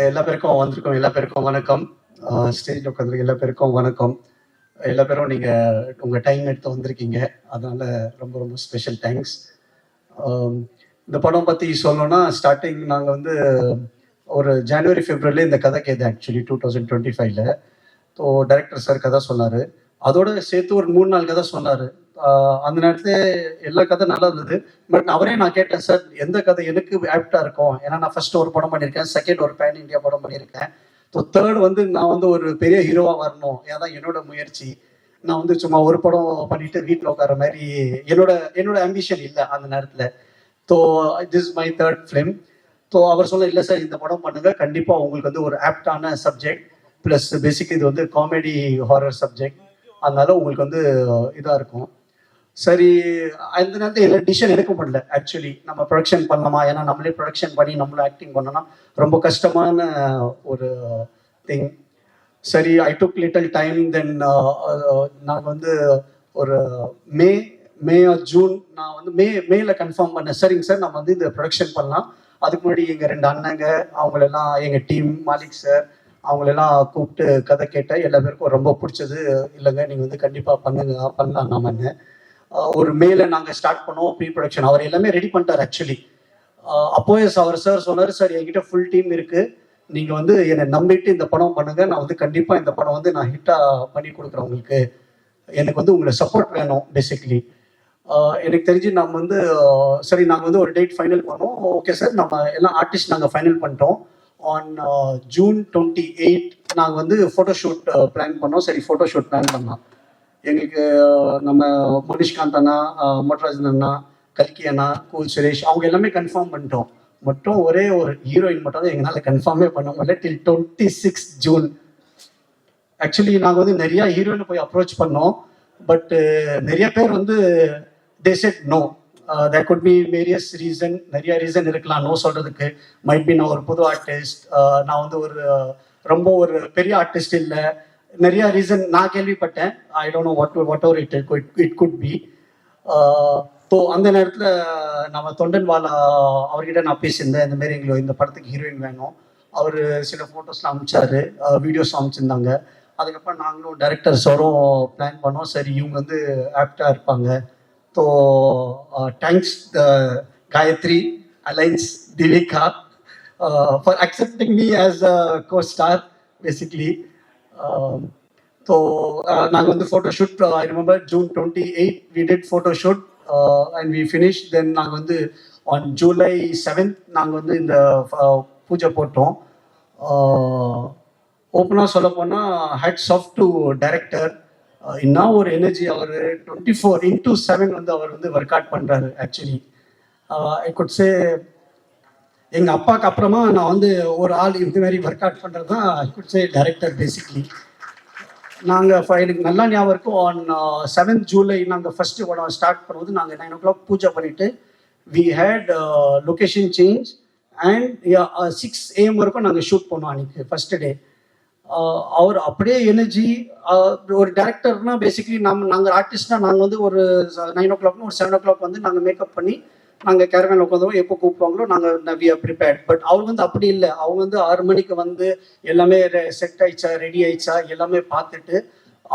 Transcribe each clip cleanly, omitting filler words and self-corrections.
எல்லா பேருக்கும் வந்திருக்கோம், எல்லா பேருக்கும் வணக்கம். ஸ்டேஜில் உட்காந்துருக்க எல்லா பேருக்கும் வணக்கம். எல்லா பேரும் நீங்கள் உங்கள் டைம் எடுத்து வந்திருக்கீங்க, அதனால ரொம்ப ரொம்ப ஸ்பெஷல் தேங்க்ஸ். இந்த படம் பற்றி சொல்லணும்னா, ஸ்டார்டிங் நாங்கள் வந்து ஒரு ஜனவரி பிப்ரவரியில் இந்த கதை Ketu actually 2025. So director sir கதை சொன்னார், அதோட சேர்த்து ஒரு 3-4 கதை சொன்னார். அந்த நேரத்தில் எல்லா கதை நல்லா இருந்தது. பட் அவரே நான் கேட்டேன், சார் எந்த கதை எனக்கு ஆப்டாக இருக்கும், ஏன்னா நான் ஃபர்ஸ்ட் ஒரு படம் பண்ணியிருக்கேன், செகண்ட் ஒரு பேன் இந்தியா படம் பண்ணியிருக்கேன், ஸோ தேர்ட் வந்து நான் வந்து ஒரு பெரிய ஹீரோவாக வரணும், ஏதான் என்னோட முயற்சி. நான் வந்து சும்மா ஒரு படம் பண்ணிட்டு வீட்டில் உட்கார மாதிரி என்னோட ஆம்பிஷன் இல்லை அந்த நேரத்தில். So this my third film. So அவர் சொல்ல, இல்லை சார் இந்த படம் பண்ணுங்க, கண்டிப்பாக உங்களுக்கு வந்து ஒரு ஆப்டான சப்ஜெக்ட், ப்ளஸ் பேசிக் இது வந்து காமெடி ஹாரர் சப்ஜெக்ட், அதனால உங்களுக்கு வந்து இதாக இருக்கும். சரி, அந்த நேரத்தில் எல்லா டிசிஷன் எடுக்க முடியல ஆக்சுவலி. நம்ம ப்ரொடக்ஷன் பண்ணலாமா, ஏன்னா நம்மளே ப்ரொடக்ஷன் பண்ணி நம்மளே ஆக்டிங் பண்ணோம்னா ரொம்ப கஷ்டமான ஒரு திங். சரி, ஐ டுக் லிட்டில் டைம். தென் நான் வந்து ஒரு மே ஜூன் நான் வந்து மேல கன்ஃபார்ம் பண்ணேன், சரிங்க சார் நம்ம வந்து இந்த ப்ரொடக்ஷன் பண்ணலாம். அதுக்கு முன்னாடி எங்கள் 2 அண்ணங்க அவங்களெல்லாம், எங்கள் டீம் மாலிக் சார் அவங்களெல்லாம் கூப்பிட்டு கதை கேட்டேன். எல்லா பேருக்கும் ரொம்ப பிடிச்சது. இல்லைங்க நீங்கள் வந்து கண்டிப்பாக பண்ணலாம் நாமன்னு. ஒரு மேல நாங்கள் ஸ்டார்ட் பண்ணோம் ப்ரீ ப்ரொடக்ஷன். அவர் எல்லாமே ரெடி பண்ணிட்டார் ஆக்சுவலி. அப்போயே அவர் சார் சொன்னார், சார் என்கிட்ட ஃபுல் டீம் இருக்குது, நீங்கள் வந்து என்னை நம்பிட்டு இந்த படம் பண்ணுங்கள், நான் வந்து கண்டிப்பாக இந்த படம் வந்து நான் ஹிட்டாக பண்ணி கொடுக்குறேன் உங்களுக்கு, எனக்கு வந்து உங்களை சப்போர்ட் வேணும் பேசிக்லி. எனக்கு தெரிஞ்சு நம்ம வந்து சரி நாங்கள் வந்து ஒரு டேட் ஃபைனல் பண்ணோம். ஓகே சார், நம்ம எல்லாம் ஆர்டிஸ்ட் நாங்கள் ஃபைனல் பண்ணிட்டோம். ஆன் June 28 நாங்கள் வந்து ஃபோட்டோஷூட் பிளான் பண்ணோம். சரி, ஃபோட்டோஷூட் பிளான் பண்ணோம். எங்களுக்கு நம்ம மனிஷ்காந்த் அண்ணா, மொட்டராஜன் அண்ணா, கல்கி அண்ணா, கூல் சுரேஷ் அவங்க எல்லாமே கன்ஃபார்ம் பண்ணிட்டோம். மட்டும் ஒரே ஒரு ஹீரோயின் மட்டும் தான் எங்களால் கன்ஃபார்மே பண்ண முடியல டில் 26 ஜூன். ஆக்சுவலி நாங்கள் வந்து நிறையா ஹீரோயினை போய் அப்ரோச் பண்ணோம். பட் நிறைய பேர் வந்து they said no. There could be various reason, நிறைய ரீசன் இருக்கலாம் நோ சொல்கிறதுக்கு. மைட் பி நான் ஒரு புது ஆர்டிஸ்ட், நான் வந்து ரொம்ப ஒரு பெரிய ஆர்டிஸ்ட் இல்லை, நிறைய ரீசன் நான் கேள்விப்பட்டேன். I don't know what ever it could be. So அந்த நேரத்தில் நம்ம தொண்டன் வாலா அவர்கிட்ட நான் பேசியிருந்தேன், இந்த மாதிரி எங்களுக்கு இந்த படத்துக்கு ஹீரோயின் வேணும். அவர் சில ஃபோட்டோஸ்லாம் அனுப்பிச்சாரு, வீடியோஸ் அனுப்பிச்சிருந்தாங்க. அதுக்கப்புறம் நாங்களும் டைரக்டர்ஸோரும் பிளான் பண்ணோம், சரி இவங்க வந்து ஆப்டாக இருப்பாங்க. So thanks Gayathri alliance Divika for accepting me as a co-star basically. So நாங்கள் வந்து photoshoot, I remember June 28 we did photoshoot and we finished. Then நாங்கள் வந்து on July 7th நாங்கள் வந்து இந்த பூஜை போட்டோம். ஓப்பனாக சொல்ல போனால் ஹேட்ஸ் ஆஃப் டு டைரக்டர். இன்னும் ஒரு எனர்ஜி, அவர் 24/7 வந்து அவர் வந்து ஒர்க் அவுட் பண்ணுறாரு ஆக்சுவலி. ஐ குட் சே எங்கள் அப்பாவுக்கு அப்புறமா நான் வந்து ஒரு ஆள் இது மாதிரி ஒர்க் அவுட் பண்ணுறது தான் I could say director basically. நாங்கள் எனக்கு நல்லா ஞாபகம் இருக்கும், ஆன் 7th July நாங்கள் ஃபஸ்ட்டு படம் ஸ்டார்ட் பண்ணும்போது நாங்கள் 9 o'clock பூஜை பண்ணிவிட்டு we had location change and 6 AM வரைக்கும் நாங்கள் ஷூட் பண்ணோம் அன்றைக்கி ஃபஸ்ட்டு டே. அவர் அப்படியே எனர்ஜி. ஒரு டேரக்டர்னா பேசிக்லி நாங்கள் ஆர்டிஸ்ட்னா நாங்கள் வந்து ஒரு 9 o'clock ஒரு 7 o'clock வந்து நாங்கள் மேக்கப் பண்ணி நாங்கள் கேரவேன் உட்காந்துவோம், எப்போ கூப்பிடுவாங்களோ நாங்கள் வி ஆர் ப்ரிப்பேர்ட். பட் அவங்க வந்து அப்படி இல்லை, அவங்க வந்து 6 மணிக்கு வந்து எல்லாமே செட் ஆயிடுச்சா ரெடி ஆயிடுச்சா எல்லாமே பார்த்துட்டு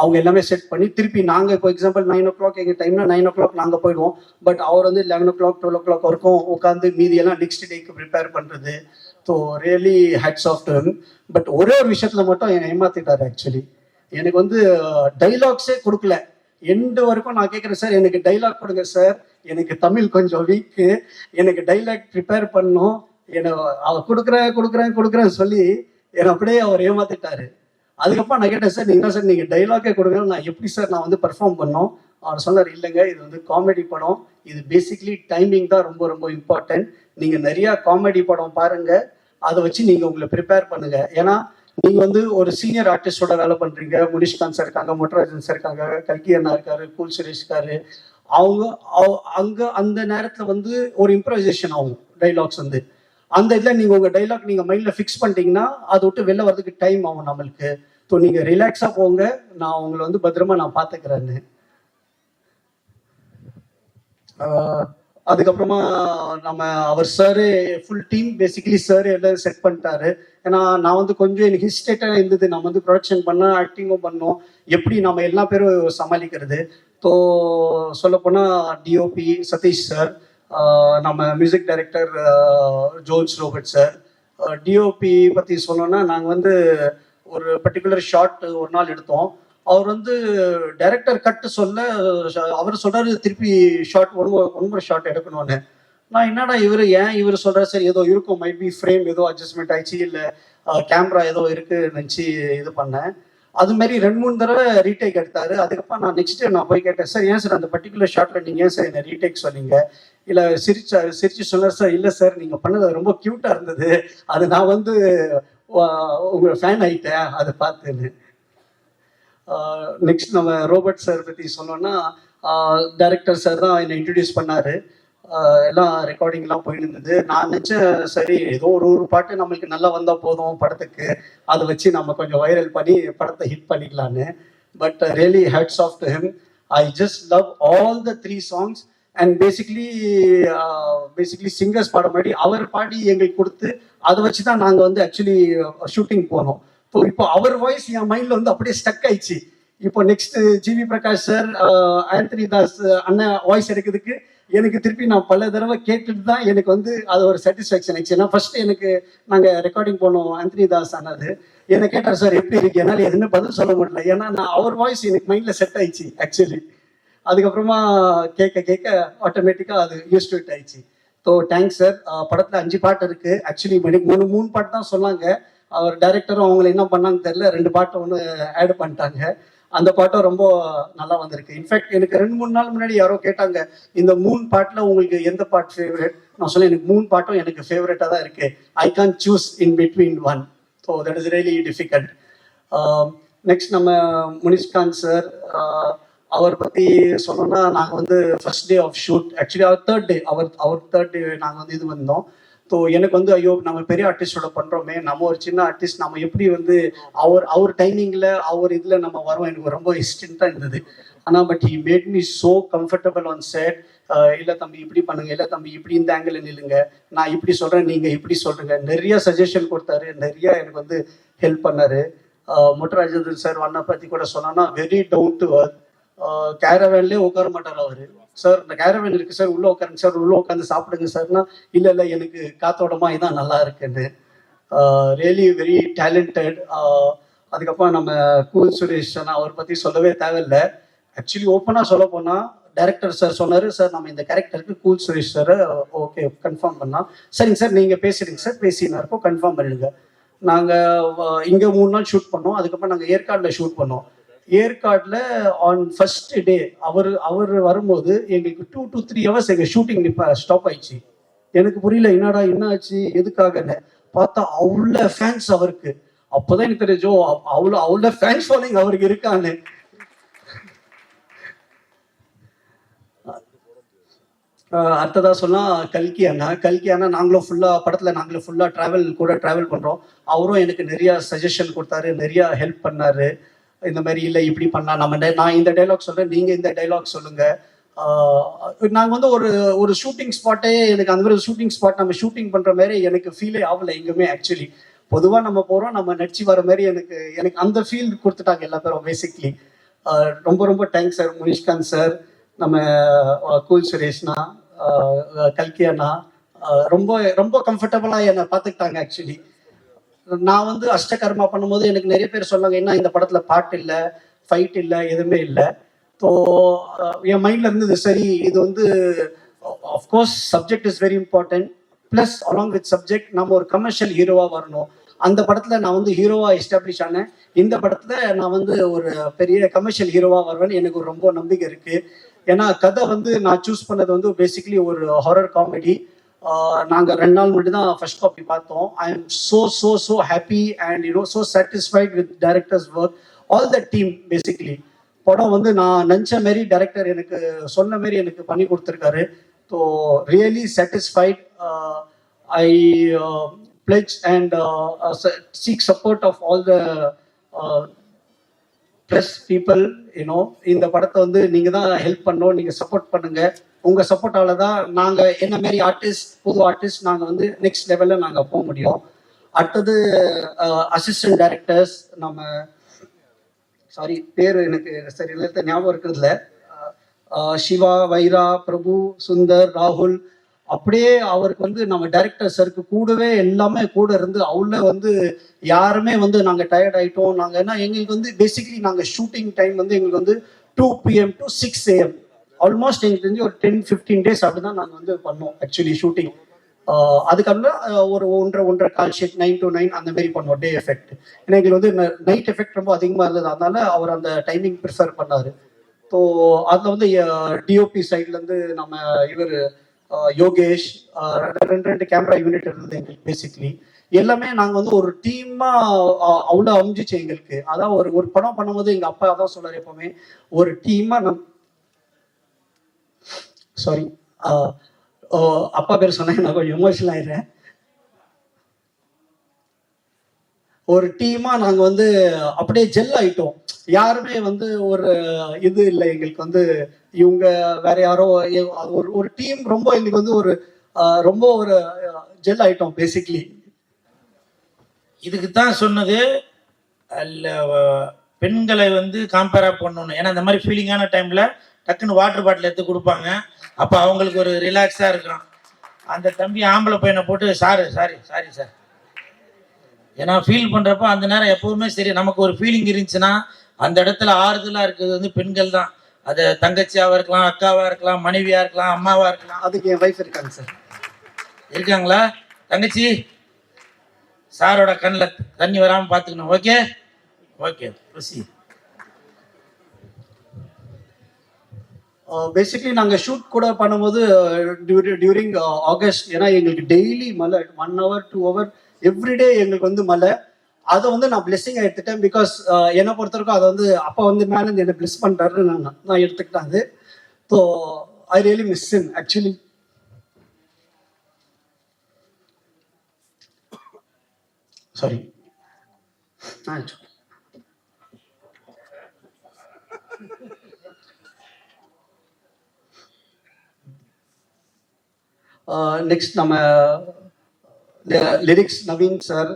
அவங்க எல்லாமே செட் பண்ணி திருப்பி நாங்கள் இப்போ எக்ஸாம்பிள் 9 o'clock எங்கள் டைம்னா 9 o'clock நாங்கள் போயிடுவோம். பட் அவர் வந்து 11 o'clock 12 o'clock வரைக்கும் உட்காந்து மீதியெல்லாம் நெக்ஸ்ட் டேக்கு ப்ரிப்பேர் பண்ணுறது. So really hats off to him. But ஒரே ஒரு விஷயத்தில் மட்டும் என்னை ஏமாத்திட்டார் ஆக்சுவலி. எனக்கு வந்து டைலாக்ஸே கொடுக்கல. எண்டு வரைக்கும் நான் கேட்குறேன், சார் எனக்கு டைலாக் கொடுங்க சார், எனக்கு தமிழ் கொஞ்சம் வீக்கு, எனக்கு டைலாக் ப்ரிப்பேர் பண்ணணும், என்னை அவர் கொடுக்குறேன்னு சொல்லி என்னை அப்படியே அவர் ஏமாத்திட்டாரு. அதுக்கப்புறம் நான் கேட்டேன், சார் நீங்கள் சார் நீங்கள் டைலாக்கே கொடுங்க, நான் எப்படி சார் நான் வந்து பர்ஃபார்ம் பண்ணோம். அவர் சொன்னார், இல்லைங்க இது வந்து காமெடி படம், இது பேசிக்லி டைமிங் தான் ரொம்ப ரொம்ப இம்பார்ட்டன்ட், நீங்கள் நிறையா காமெடி படம் பாருங்கள், அதை வச்சு நீங்கள் உங்களை ப்ரிப்பேர் பண்ணுங்கள். ஏன்னா நீங்கள் வந்து ஒரு சீனியர் ஆர்டிஸ்டோட வேலை பண்ணுறீங்க, முனிஷ்காந்த் சார் இருக்காங்க, மொட்டராஜன் சார் இருக்காங்க, கல்கி அண்ணா இருக்காரு, கூல் சுரேஷ் இருக்காரு. அவங்க அங்கே அந்த நேரத்தில் வந்து ஒரு இம்ப்ரவைசேஷன் ஆகும் டைலாக்ஸ் வந்து. அந்த இதில் நீங்கள் உங்கள் டைலாக் நீங்கள் மைண்டில் ஃபிக்ஸ் பண்ணிட்டீங்கன்னா அதை விட்டு வெளில வர்றதுக்கு டைம் ஆகும் நம்மளுக்கு. ஸோ நீங்கள் ரிலாக்ஸாக போங்க, நான் உங்களை வந்து பத்திரமா நான் பார்த்துக்கிறேன்னு. அதுக்கப்புறமா நம்ம அவர் sir full team basically sir எல்லாம் செட் பண்ணிட்டாரு. ஏன்னா நான் வந்து கொஞ்சம் எனக்கு ஹிஸ்டேட்டாக இருந்தது. நம்ம வந்து ப்ரொடக்ஷன் பண்ணோம், ஆக்டிங்கும் பண்ணோம், எப்படி நம்ம எல்லா பேரும் சமாளிக்கிறது. ஸோ சொல்லப்போனால் டிஓபி சதீஷ் சார், நம்ம music director Jones Robert sir. DOP பற்றி சொல்லணும்னா நாங்கள் வந்து ஒரு பர்டிகுலர் ஷாட் ஒரு நாள் எடுத்தோம். அவர் வந்து டைரக்டர் கட்டு சொல்ல அவர் சொல்றாரு திருப்பி ஷார்ட் ஒன்பது ஷார்ட் எடுக்கணும்னு. நான் என்னடா இவர் சொல்றாரு, சரி ஏதோ இருக்கும், மைட் பி ஃப்ரேம் ஏதோ அட்ஜஸ்ட்மெண்ட் ஆயிடுச்சு, இல்லை கேமரா ஏதோ இருக்கு நினச்சி இது பண்ணேன். அது மாதிரி 2-3 தடவை ரீடேக் எடுத்தாரு. அதுக்கப்புறம் நான் நெக்ஸ்ட் நான் போய் கேட்டேன், சார் ஏன் சார் அந்த பர்டிகுலர் ஷார்ட்ல நீங்க ஏன் சார் என்ன ரீடேக் சொன்னீங்க? இல்லை சிரிச்சு சொன்னார், சார் இல்லை சார் நீங்க பண்ணது ரொம்ப கியூட்டா இருந்தது, அது நான் வந்து உங்க ஃபேன் ஆயிட்டேன் அதை பார்த்துன்னு. நெக்ஸ்ட் நம்ம ரோபர்ட் சார் பற்றி சொன்னோன்னா, டைரக்டர் சார் தான் என்னை இன்ட்ரடியூஸ் பண்ணார். எல்லாம் ரெக்கார்டிங்லாம் போயிட்டு இருந்தது. நான் நினச்சேன் சரி ஏதோ ஒரு பாட்டு நம்மளுக்கு நல்லா வந்தால் போதும் படத்துக்கு, அதை வச்சு நம்ம கொஞ்சம் வைரல் பண்ணி படத்தை ஹிட் பண்ணிக்கலான்னு. But really hats off to him. I just love all the 3 songs. And basically singers பாட முன்னாடி அவர் பாடி எங்களுக்கு கொடுத்து அதை வச்சு தான் நாங்கள் வந்து ஆக்சுவலி ஷூட்டிங் போனோம். ஸோ இப்போ அவர் வாய்ஸ் என் மைண்ட்ல வந்து அப்படியே ஸ்டக் ஆயிடுச்சு. இப்போ நெக்ஸ்ட் ஜிவி பிரகாஷ் சார், ஆந்தனி தாஸ் அண்ணன் வாய்ஸ் எடுக்கிறதுக்கு எனக்கு திருப்பி நான் பல தடவை கேட்டுட்டு தான் எனக்கு வந்து அது ஒரு சாட்டிஸ்ஃபேக்ஷன் ஆயிடுச்சு. ஏன்னா ஃபர்ஸ்ட் எனக்கு நாங்கள் ரெக்கார்டிங் போனோம் ஆந்தனி தாஸ் ஆனது, என்னை கேட்டார் சார் எப்படி இருக்கு, என்னால் எதுவுமே பதில் சொல்ல முடியல. ஏன்னா நான் அவர் வாய்ஸ் எனக்கு மைண்ட்ல செட் ஆயிடுச்சு ஆக்சுவலி. அதுக்கப்புறமா கேட்க ஆட்டோமேட்டிக்காக அது யூஸ் டு இட் ஆயிடுச்சு. So thanks sir. படத்தில் 5 பாட்டு இருக்கு. ஆக்சுவலி எனக்கு 3 பாட்டு தான் சொன்னாங்க. அவர் டைரக்டரும் அவங்களை என்ன பண்ணான்னு தெரியல, 2 பாட்டை ஒன்று ஆட் பண்ணிட்டாங்க. அந்த பாட்டும் ரொம்ப நல்லா வந்திருக்கு. இன்ஃபேக்ட் எனக்கு 2-3 நாள் முன்னாடி யாரோ கேட்டாங்க, இந்த 3 பாட்டில் உங்களுக்கு எந்த பாட்டு ஃபேவரட்? நான் சொன்னேன் எனக்கு 3 பாட்டும் எனக்கு ஃபேவரட்டாக தான் இருக்கு. I can choose in between one. So that is really difficult. Next நம்ம முனிஷ்காந்த் சார், அவர் பற்றி சொல்லணும்னா, நாங்கள் வந்து first day of shoot, actually அவர் தேர்ட் டே நாங்கள் வந்து இது வந்தோம். ஸோ எனக்கு வந்து ஐயோ நம்ம பெரிய ஆர்டிஸ்டோட பண்ணுறோமே, நம்ம ஒரு சின்ன ஆர்டிஸ்ட், நம்ம எப்படி வந்து அவர் டைமிங்கில் அவர் இதில் நம்ம வரோம், எனக்கு ரொம்ப இன்ஸ்டன்ட்டாக இருந்தது. ஆனால் but he made me so comfortable on set. இல்லை தம்பி இப்படி பண்ணுங்க, இல்லை தம்பி இப்படி இந்த ஆங்கிள் நில்லுங்க, நான் இப்படி சொல்கிறேன் நீங்கள் இப்படி சொல்கிறேங்க, நிறைய சஜஷன் கொடுத்தாரு, நிறைய எனக்கு வந்து ஹெல்ப் பண்ணார். மொட்டராஜேந்திரன் சார் வண்ணை பற்றி கூட சொன்னோன்னா வெரி டவுன் டு அர்த். கேரவேன்லேயே உட்கார மாட்டார் அவர். சார் இந்த கேரவேன் இருக்கு சார், உள்ள உட்காருங்க சார், உள்ள உட்காந்து சாப்பிடுங்க சார்னா, இல்லை எனக்கு காத்தோடமா இதான் நல்லா இருக்குன்னு. Really very talented. அதுக்கப்புறம் நம்ம கூல் சுரேஷ் அவர் பற்றி சொல்லவே தேவையில்லை. ஆக்சுவலி ஓப்பனாக சொல்ல போனால் டைரக்டர் சார் சொன்னார், சார் நம்ம இந்த கேரக்டருக்கு cool Suresh sir okay confirm பண்ணா, சரிங்க சார் நீங்கள் பேசிடுங்க சார், பேசினா இருக்கோம் கன்ஃபார்ம் பண்ணிடுங்க. நாங்கள் இங்கே 3 நாள் ஷூட் பண்ணோம். அதுக்கப்புறம் நாங்கள் ஏற்காடில் ஷூட் பண்ணோம். ஏற்காடில் ஆன் ஃபர்ஸ்ட் டே அவர் வரும்போது எங்களுக்கு 2 to 3 hours எங்கள் ஷூட்டிங் ஸ்டாப் ஆயிடுச்சு. எனக்கு புரியல என்னடா என்ன ஆச்சு எதுக்காகன்னு. பார்த்தா அவ்வளோ ஃபேன்ஸ் அவருக்கு. அப்போதான் எனக்கு தெரிஞ்சோ அவ்வளோ ஃபேன்ஸ் ஃபாலோயிங் அவருக்கு இருக்கான்னு. அடுத்ததாக சொன்னால் கல்கி அண்ணா நாங்களும் ஃபுல்லாக ட்ராவல் பண்ணுறோம். அவரும் எனக்கு நிறையா சஜஷன் கொடுத்தாரு, நிறையா ஹெல்ப் பண்ணாரு. இந்த மாதிரி இல்லை இப்படி பண்ணா நான் இந்த டைலாக் சொல்கிறேன், நீங்கள் இந்த டைலாக் சொல்லுங்கள். நாங்கள் வந்து ஒரு ஷூட்டிங் ஸ்பாட்டே எனக்கு அந்த மாதிரி ஷூட்டிங் ஸ்பாட் நம்ம ஷூட்டிங் பண்ணுற மாதிரி எனக்கு ஃபீலே ஆகலை எங்குமே. ஆக்சுவலி பொதுவாக நம்ம போகிறோம், நம்ம நடிச்சு வர மாதிரி எனக்கு அந்த ஃபீல் கொடுத்துட்டாங்க எல்லா பேரும் பேசிக்லி. ரொம்ப தேங்க்ஸ் சார். முனிஷ்காந்த் சார், நம்ம கூல் சுரேஷ்னா, கல்கி அண்ணா ரொம்ப கம்ஃபர்டபுளாக என்னை பார்த்துக்கிட்டாங்க. ஆக்சுவலி நான் வந்து அஷ்டகர்மா பண்ணும்போது எனக்கு நிறைய பேர் சொன்னாங்க, என்ன இந்த படத்தில் பாட்டு இல்லை, ஃபைட் இல்லை, எதுவுமே இல்லை. ஸோ என் மைண்டில் இருந்தது, சரி இது வந்து of course subject is very important, plus along with subject நம்ம ஒரு கமர்ஷியல் ஹீரோவாக வரணும். அந்த படத்தில் நான் வந்து ஹீரோவாக எஸ்டாப்ளிஷ் ஆனேன். இந்த படத்தில் நான் வந்து ஒரு பெரிய கமர்ஷியல் ஹீரோவாக வருவேன்னு எனக்கு ரொம்ப நம்பிக்கை இருக்குது. ஏன்னா கதை வந்து நான் சூஸ் பண்ணது வந்து பேசிக்கலி ஒரு ஹாரர் காமெடி. நாங்கள் 2 நாள் மட்டும் தான் ஃபர்ஸ்ட் காப்பி பார்த்தோம். I am so happy and so satisfied with director's work, all the team basically. படம் வந்து நான் நினச்ச மாரி டைரக்டர் எனக்கு சொன்ன மாரி எனக்கு பண்ணி கொடுத்துருக்காரு. So really satisfied. I pledge and seek support of all the press people. இந்த படத்தை வந்து நீங்கள் தான் ஹெல்ப் பண்ணணும், நீங்கள் சப்போர்ட் பண்ணுங்கள். உங்கள் சப்போர்ட்டால தான் நாங்கள் என்ன மாரி ஆர்டிஸ்ட், புது ஆர்டிஸ்ட் நாங்கள் வந்து நெக்ஸ்ட் லெவலில் நாங்கள் போக முடியும். அடுத்தது அசிஸ்டன்ட் டைரக்டர்ஸ், நம்ம சாரி பேர் எனக்கு சரி ஞாபகம் இருக்கிறதுல, சிவா, வைரா, பிரபு, சுந்தர், ராகுல், அப்படியே அவருக்கு வந்து நம்ம டைரக்டர் சருக்கு கூடவே எல்லாமே கூட இருந்து அவ்வளோ வந்து யாருமே வந்து நாங்கள் டயர்ட் ஆகிட்டோம். நாங்கள் என்ன எங்களுக்கு வந்து பேசிக்கலி நாங்கள் ஷூட்டிங் டைம் வந்து எங்களுக்கு வந்து 2 PM to 6 AM ஆல்மோஸ்ட் எங்களுக்கு தெரிஞ்சு ஒரு 10-15 days அப்படி தான் நாங்கள் வந்து பண்ணோம் ஆக்சுவலி ஷூட்டிங். அதுக்கப்புறம் ஒரு ஒன்றரை கால் ஷீட் 9 to 9 அந்த மாதிரி பண்ணுவோம் டே எஃபெக்ட். ஏன்னா எங்களுக்கு வந்து நைட் எஃபெக்ட் ரொம்ப அதிகமாக இருந்தது, அதனால அவர் அந்த டைமிங் ப்ரிஃபர் பண்ணார். ஸோ அதில் வந்து டிஓபி சைட்லேருந்து நம்ம இவர் யோகேஷ், ரெண்டு கேமரா யூனிட் இருந்தது எங்களுக்கு. பேசிக்லி எல்லாமே நாங்கள் வந்து ஒரு டீமாக அவ்வளோ அமைஞ்சிச்சு எங்களுக்கு. அதான் ஒரு படம் பண்ணும்போது எங்கள் அப்பா அதான் சொல்லார் எப்போவுமே, ஒரு டீமாக சாரி அப்பா பேர் சொன்னேன், நான் கொஞ்சம் எமோஷனல் ஆயிடுறேன். ஒரு டீமா நாங்க வந்து அப்படியே ஜெல் ஆயிட்டோம். யாருமே வந்து ஒரு இது இல்லை எங்களுக்கு வந்து இவங்க வேற யாரோ, ஒரு டீம் ரொம்ப எங்களுக்கு வந்து ஒரு ரொம்ப ஒரு ஜெல் ஆயிட்டோம் பேசிக்லி. இதுக்கு தான் சொன்னது பெண்களை வந்து காம்பேரா பண்ணணும். ஏன்னா இந்த மாதிரி ஃபீலிங்கான டைம்ல டக்குன்னு வாட்டர் பாட்டில் எடுத்து கொடுப்பாங்க. அப்போ அவங்களுக்கு ஒரு ரிலாக்ஸாக இருக்கும். அந்த தம்பி ஆம்பளை பையனை போட்டு சாரி சார், ஏன்னா ஃபீல் பண்ணுறப்ப அந்த நேரம் எப்போவுமே சரி, நமக்கு ஒரு ஃபீலிங் இருந்துச்சுன்னா அந்த இடத்துல ஆறுதலாக இருக்கிறது வந்து பெண்கள் தான். அது தங்கச்சியாவாக இருக்கலாம், அக்காவாக இருக்கலாம், மனைவியாக இருக்கலாம், அம்மாவாக இருக்கலாம். அதுக்கு என் வைஃப் இருக்காங்க சார். இருக்காங்களா தங்கச்சி? சாரோட கண்ணில் தண்ணி வராமல் பார்த்துக்கணும். ஓகே ஓகே ருசி. பேசிக்லி நாங்கள் ஷூட் கூட பண்ணும்போது டியூரிங் ஆகஸ்ட், ஏன்னா எங்களுக்கு டெய்லி மழை, 1 hour 2 hour எவ்ரிடே எங்களுக்கு வந்து மழை. அதை வந்து நான் பிளெஸ்ஸிங் எடுத்துட்டேன். பிகாஸ் என்னை பொறுத்த வரைக்கும் அதை வந்து அப்பா வந்து மேலே என்னை பிளெஸ் பண்ணுறாருன்னு நான் எடுத்துக்கிட்டேன் அது. So I really miss him actually. Sorry next நம்ம லிரிக்ஸ் நவீன் சார்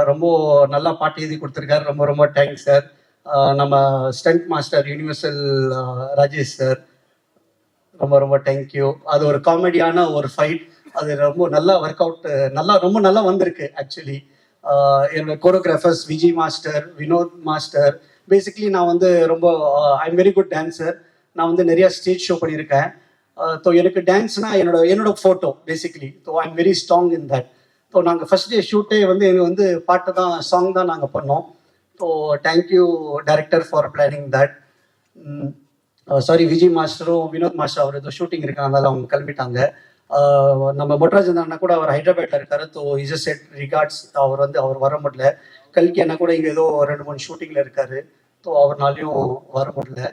ரொம்ப நல்லா பாட்டு எழுதி கொடுத்துருக்காரு. ரொம்ப ரொம்ப தேங்க்ஸ் சார். நம்ம stunt master universal Rajesh sir, ரொம்ப ரொம்ப தேங்க்யூ. அது ஒரு காமெடியான ஒரு ஃபைட், அது ரொம்ப நல்லா ஒர்க் அவுட், ரொம்ப நல்லா வந்திருக்கு ஆக்சுவலி. என்னோட choreographers Vijay master, Vinod master. Basically நான் வந்து ரொம்ப I am very good dancer. நான் வந்து நிறைய ஸ்டேஜ் ஷோ பண்ணியிருக்கேன். ஸோ எனக்கு டான்ஸ்னா என்னோட photo basically. So I am very strong in that. So நாங்கள் ஃபர்ஸ்ட் டே ஷூட்டே வந்து எனக்கு வந்து பாட்டு தான், சாங் தான் நாங்கள் பண்ணோம். So thank you director for planning that. Sorry Vijay மாஸ்டரும் வினோத் மாஸ்டர் அவர் ஏதோ ஷூட்டிங் இருக்காங்க, அதனால அவங்க கிளம்பிட்டாங்க. நம்ம மொட்ராஜன் அண்ணா கூட அவர் ஹைதராபாத்ல இருக்காரு. So is a set records. அவர் வர முடியல. கல்கி அண்ணா கூட இங்கே ஏதோ 2-3 ஷூட்டிங்கில் இருக்காரு. ஸோ அவர்னாலையும் வர முடியல.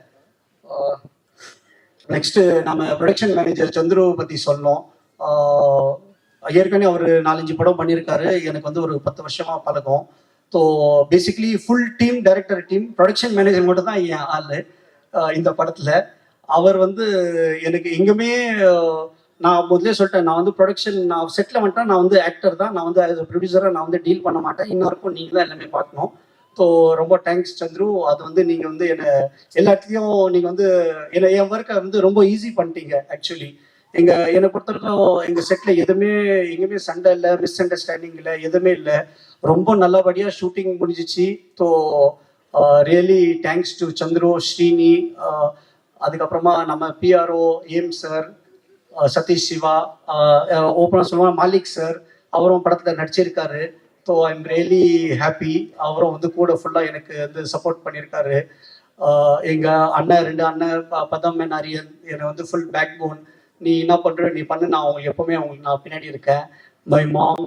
நெக்ஸ்ட் நம்ம ப்ரொடக்ஷன் மேனேஜர் சந்துரு பற்றி சொன்னோம். ஏற்கனவே அவர் 4-5 படம் பண்ணியிருக்காரு. எனக்கு வந்து ஒரு 10 வருஷமா பழக்கம். So basically full team, director team, production manager மட்டும் தான் என் ஆள் இந்த படத்தில். அவர் வந்து எனக்கு எங்குமே, நான் முதலே சொல்லிட்டேன், நான் வந்து ப்ரொடக்ஷன், நான் செட்டில் வந்துட்டேன், நான் வந்து ஆக்டர் தான், நான் வந்து ஆஸ் அ ப்ரொடியூசராக நான் வந்து டீல் பண்ண மாட்டேன். இன்னொருக்கும் நீங்கள் தான் எல்லாமே பார்க்கணும். ஸோ ரொம்ப தேங்க்ஸ் சந்துரு. அது வந்து நீங்கள் வந்து என்னை எல்லாத்தையும் நீங்கள் வந்து என் ஒர்க்கை வந்து ரொம்ப ஈஸி பண்ணிட்டீங்க ஆக்சுவலி. என்னை பொறுத்தவரைக்கும் எங்கள் செட்டில் எங்கேயுமே சண்டை இல்லை, மிஸ் அண்டர்ஸ்டாண்டிங் இல்லை, எதுவுமே இல்லை. ரொம்ப நல்லபடியாக ஷூட்டிங் முடிஞ்சிச்சு. So really thanks to Chandru, Srini, அதுக்கப்புறமா நம்ம பிஆர்ஓ ஏம் சார், சதீஷ் சிவா, ஓப்பனாக சொல்லுவாங்க மாலிக் சார், அவரும் படத்தில் நடிச்சிருக்காரு. So I am really happy. அவரும் வந்து கூட ஃபுல்லாக எனக்கு வந்து சப்போர்ட் பண்ணியிருக்காரு. எங்கள் அண்ணன் 2 அண்ணன், பதம் அரியன், என்னை வந்து ஃபுல் பேக் போன். நீ என்ன பண்ணுற, நீ பண்ணு, நான் அவங்களுக்கு எப்போவுமே அவங்களுக்கு நான் பின்னாடி இருக்கேன். மை மாம்,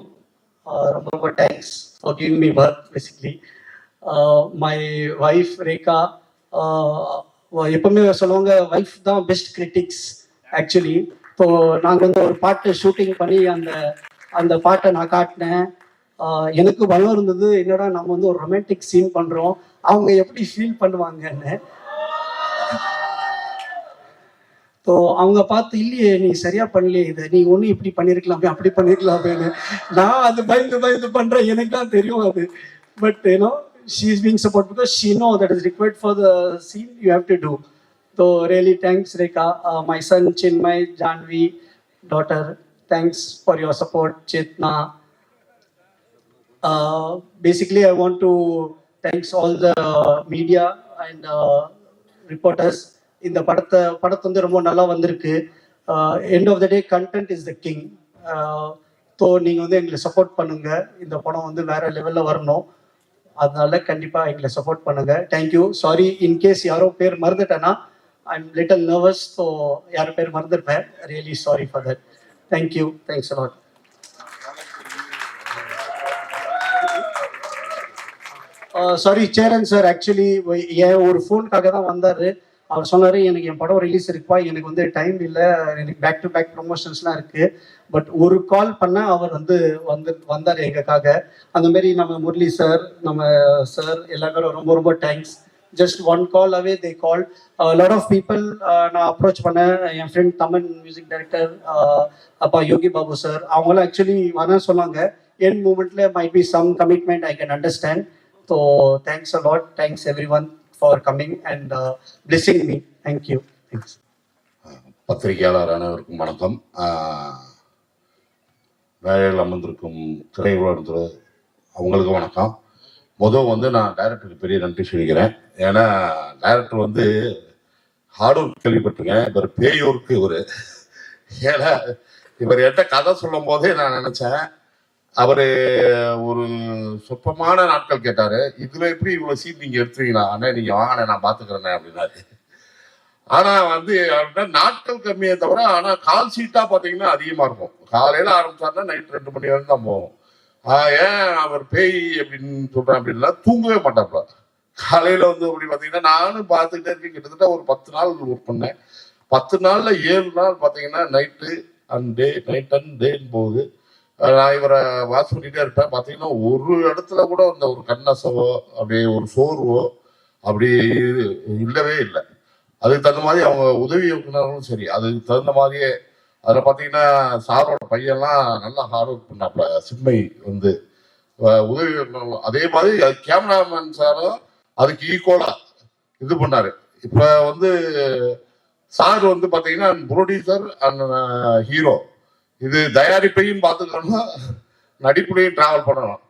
ரொம்ப ரொம்ப thanks for giving me work basically. My wife Rekha, எப்பவுமே சொல்லுவாங்க ஒய்ஃப் தான் பெஸ்ட் கிரிட்டிக்ஸ் ஆக்சுவலி. ஸோ நாங்கள் வந்து ஒரு பாட்டு ஷூட்டிங் பண்ணி அந்த பாட்டை நான் காட்டினேன். எனக்கு பயம் இருந்தது, என்னடா நம்ம வந்து ஒரு ரொமான்டிக் சீன் பண்ணுறோம், அவங்க எப்படி ஃபீல் பண்ணுவாங்கன்னு. ஸோ அவங்க பார்த்து இல்லையே நீ சரியா பண்ணலையே இதை, நீ ஒன்றும் இப்படி பண்ணியிருக்கலாமே அப்படி பண்ணியிருக்கலாமேன்னு. நான் அது பயந்து பண்றேன், எனக்கு தான் தெரியும் அது. But you know she is being supported because she know that is required for the scene you have to do. So really thanks Rekha, my son Chinmay, Janvi, daughter, thanks for your support. Chetna, basically I want to thanks all the media and reporters. இந்த படத்தை வந்து ரொம்ப நல்லா வந்திருக்கு. End of the day content is the king. So நீங்கள் வந்து எங்களை support பண்ணுங்க, இந்த படம் வந்து வேற லெவலில் வரணும். அதனால கண்டிப்பாக எங்களை சப்போர்ட் பண்ணுங்க. தேங்க்யூ. சாரி இன்கேஸ் யாரோ பேர் மறந்துட்டேன்னா, I am little nervous. So யாரோ பேர் மறந்துருப்பேன், really sorry for that. Thank you, thanks a lot. Sorry Cheran sir, actually என் ஒரு ஃபோனுக்காக தான் வந்தார். அவர் சொன்னார் எனக்கு என் படம் ரிலீஸ் இருக்குப்பா, எனக்கு வந்து டைம் இல்லை, எனக்கு பேக் டு பேக் ப்ரொமோஷன்ஸ்லாம் இருக்குது. பட் ஒரு கால் பண்ண அவர் வந்தார் எங்களுக்காக. அந்த மாதிரி நம்ம முரளி சார், நம்ம சார் எல்லாரும் ரொம்ப ரொம்ப thanks. Just one call away they call. Lot of people நான் அப்ரோச் பண்ணேன். என் ஃப்ரெண்ட் தமிழ் மியூசிக் டைரக்டர் அப்பா யோகி பாபு சார், அவங்களாம் ஆக்சுவலி வர சொன்னாங்க. என் மூமெண்ட்ல might be some commitment, I can understand. So thanks a lot. Thanks everyone for coming and blessing me. Thank you. Thanks. பத்திரிகையாளர் அனைவருக்கும் வணக்கம். வேலையில் அமர்ந்திருக்கும் திரையுலகத்தில் அவங்களுக்கும் வணக்கம். முதல் வந்து நான் டைரக்டருக்கு பெரிய நன்றி சொல்லிக்கிறேன். ஏன்னா டைரக்டர் வந்து ஹார்ட் ஒர்க் கேள்விப்பட்டிருக்கேன், இவர் பேயோருக்கு இவர். ஏன்னா இவர் என்கிட்ட கதை சொல்லும் போதே நான் நினைச்சேன், அவரு ஒரு சொற்பமான நாட்கள் கேட்டாரு, இதுல எப்படி இவ்வளவு சீன் நீங்க எடுத்துவீங்களா அண்ணா, நீங்க வாங்க நான் பாத்துக்கிறேன் அப்படின்னாரு. ஆனா வந்து நாட்கள் கம்மியே தவிர, ஆனா கால் சீட்டா பாத்தீங்கன்னா அதிகமா இருக்கும். காலையில ஆரம்பிச்சாருன்னா நைட் 2 மணி வரைக்கும் தான் போவோம். ஏன் அவர் பேய் அப்படின்னு சொல்றேன் அப்படின்னா, தூங்கவே மாட்டாப்பா. காலையில வந்து அப்படி பாத்தீங்கன்னா நானும் பார்த்துக்கிட்டே இருக்கேன். கிட்டத்தட்ட ஒரு 10 நாள் ஒர்க் பண்ணேன். 10 நாள்ல 7 நாள் பாத்தீங்கன்னா night and day, night and டேன்னு போகுது. நான் இவரை வாட்ச் பண்ணிட்டே இருப்பேன். பார்த்தீங்கன்னா ஒரு இடத்துல கூட அந்த ஒரு கண்ணசவோ அப்படியே ஒரு சோர்வோ அப்படி இல்லவே இல்லை. அதுக்கு தகுந்த மாதிரி அவங்க உதவி இயக்குனர்களும் சரி, அதுக்கு தகுந்த மாதிரியே அதில் பார்த்தீங்கன்னா சாரோட பையன்லாம் நல்லா ஹார்ட் ஒர்க் பண்ணாப்புல. சிம்மை வந்து உதவி இயக்குனர்களும் அதே மாதிரி, அது கேமராமேன் சாரும் அதுக்கு ஈக்குவலா இது பண்ணாரு. இப்போ வந்து சார் வந்து பார்த்தீங்கன்னா ப்ரொடியூசர் அண்ட் ஹீரோ, இது தயாரிப்பையும் பார்த்துக்கணும், நடிப்புலையும் டிராவல் பண்ணணும்.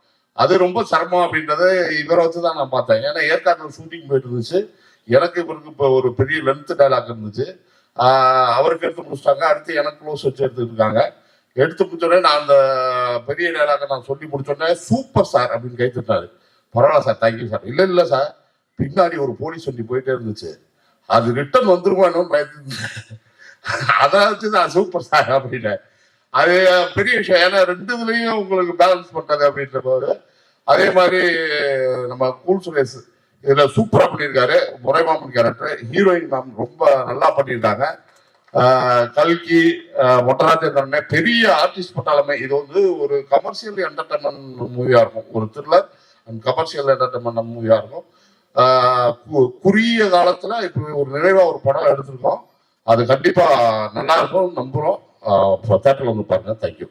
அது ரொம்ப சிரமம் அப்படின்றத இவரை வச்சு தான் நான் பார்த்தேன். ஏன்னா ஏற்காட்டில் ஷூட்டிங் போயிட்டு இருந்துச்சு. எனக்கு இவருக்கு இப்போ ஒரு பெரிய லென்த் டைலாக் இருந்துச்சு. அவருக்கு எடுத்து முடிச்சிட்டாங்க. அடுத்து எனக்கு க்ளோஸ் வச்சு எடுத்துட்டு இருக்காங்க. எடுத்து முடிச்சோடனே நான் அந்த பெரிய டைலாக்கை நான் சொல்லி முடிச்சோடனே சூப்பர் சார் அப்படின்னு கை தட்டாரு. பரவாயில்ல சார், தேங்க்யூ சார். இல்லை சார், பின்னாடி ஒரு போலீஸ் வண்டி போயிட்டே இருந்துச்சு, அது ரிட்டர்ன் வந்துருமான்னு பயந்து, அதை வச்சு நான் சூப்பர் சார் அப்படின்னேன். அது பெரிய விஷயம். ஏன்னா 2 இதுலையும் உங்களுக்கு பேலன்ஸ் பண்றது அப்படின்ற போது. அதே மாதிரி நம்ம கூல் சுரேஷ் இதுல சூப்பரா பண்ணியிருக்காரு. முறைமாமன் கேரக்டர், ஹீரோயின் மேம் ரொம்ப நல்லா பண்ணியிருக்காங்க. கல்கி, மொட்டராஜேந்திரன் பெரிய ஆர்டிஸ்ட் பட்டாலுமே இது வந்து ஒரு கமர்ஷியல் என்டர்டைன்மெண்ட் மூவியா இருக்கும். ஒரு த்ரில்லர் அண்ட் கமர்ஷியல் என்டர்டைன்மெண்ட் மூவியா இருக்கும். குறுகிய காலத்துல இப்ப ஒரு நிறைவா ஒரு படம் எடுத்திருக்கோம். அது கண்டிப்பா நல்லா இருக்கும் நம்புறோம். தேட்டர்ல வந்து பாருங்க. தேங்க்யூ.